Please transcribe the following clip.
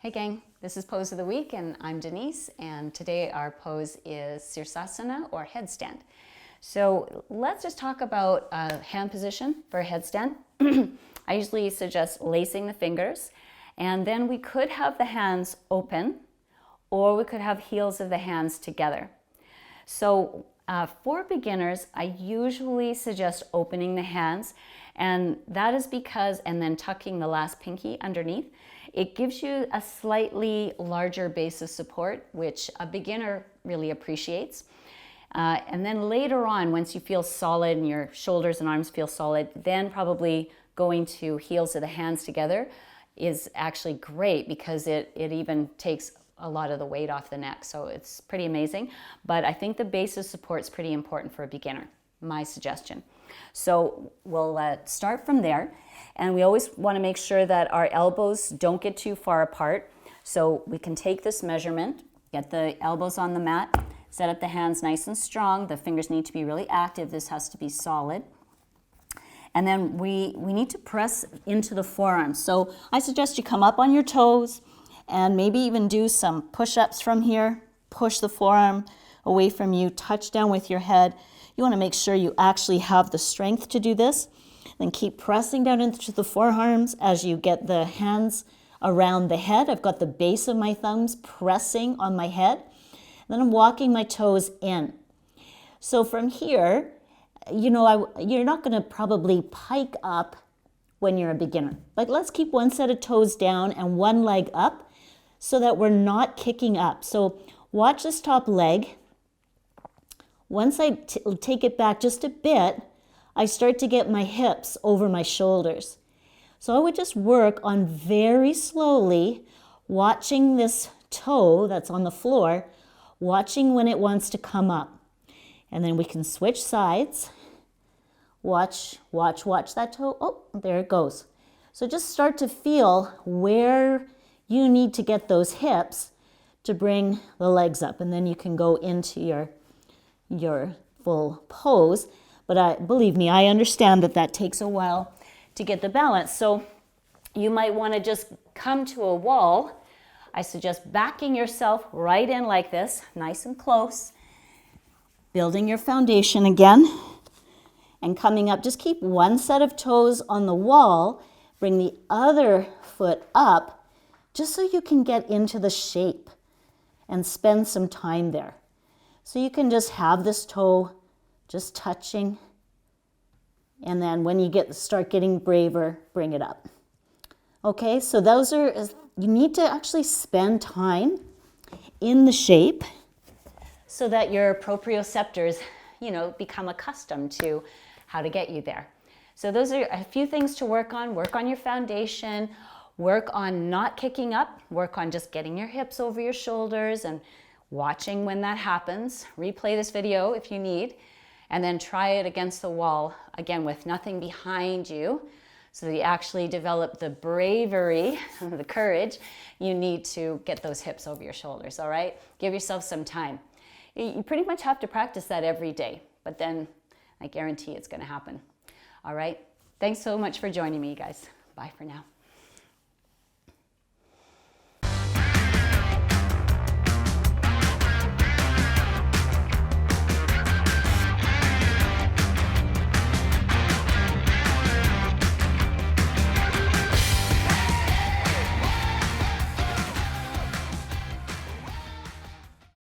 Hey gang, this is Pose of the Week and I'm Denise, and today our pose is Sirsasana or headstand. So let's just talk about hand position for a headstand. I usually suggest lacing the fingers, and then we could have the hands open or we could have heels of the hands together. So for beginners, I usually suggest opening the hands, and that is because, and then tucking the last pinky underneath. It gives you a slightly larger base of support, which a beginner really appreciates. And then later on, once you feel solid and your shoulders and arms feel solid, then probably going to heels of the hands together is actually great because it even takes a lot of the weight off the neck. So it's pretty amazing. But I think the base of support is pretty important for a beginner, my suggestion. So we'll start from there. And we always want to make sure that our elbows don't get too far apart. So we can take this measurement, get the elbows on the mat, set up the hands nice and strong. The fingers need to be really active. This has to be solid. And then we need to press into the forearms. So I suggest you come up on your toes and maybe even do some push-ups from here. Push the forearm away from you, touch down with your head. You want to make sure you actually have the strength to do this. Then keep pressing down into the forearms as you get the hands around the head. I've got the base of my thumbs pressing on my head. Then I'm walking my toes in. So from here, you're not going to probably pike up when you're a beginner. But let's keep one set of toes down and one leg up so that we're not kicking up. So watch this top leg. Once I take it back just a bit, I start to get my hips over my shoulders. So I would just work on very slowly watching this toe that's on the floor, watching when it wants to come up. And then we can switch sides. Watch that toe. Oh, there it goes. So just start to feel where you need to get those hips to bring the legs up. And then you can go into your full pose. But believe me, I understand that takes a while to get the balance. So you might want to just come to a wall. I suggest backing yourself right in like this, nice and close. Building your foundation again. And coming up, just keep one set of toes on the wall. Bring the other foot up, just so you can get into the shape and spend some time there. So you can just have this toe just touching, and then when you start getting braver, bring it up. Okay, so you need to actually spend time in the shape so that your proprioceptors, become accustomed to how to get you there. So those are a few things to work on. Work on your foundation, work on not kicking up, work on just getting your hips over your shoulders and watching when that happens. Replay this video if you need. And then try it against the wall, again, with nothing behind you, so that you actually develop the bravery, the courage you need to get those hips over your shoulders, all right? Give yourself some time. You pretty much have to practice that every day, but then I guarantee it's gonna happen, all right? Thanks so much for joining me, guys. Bye for now.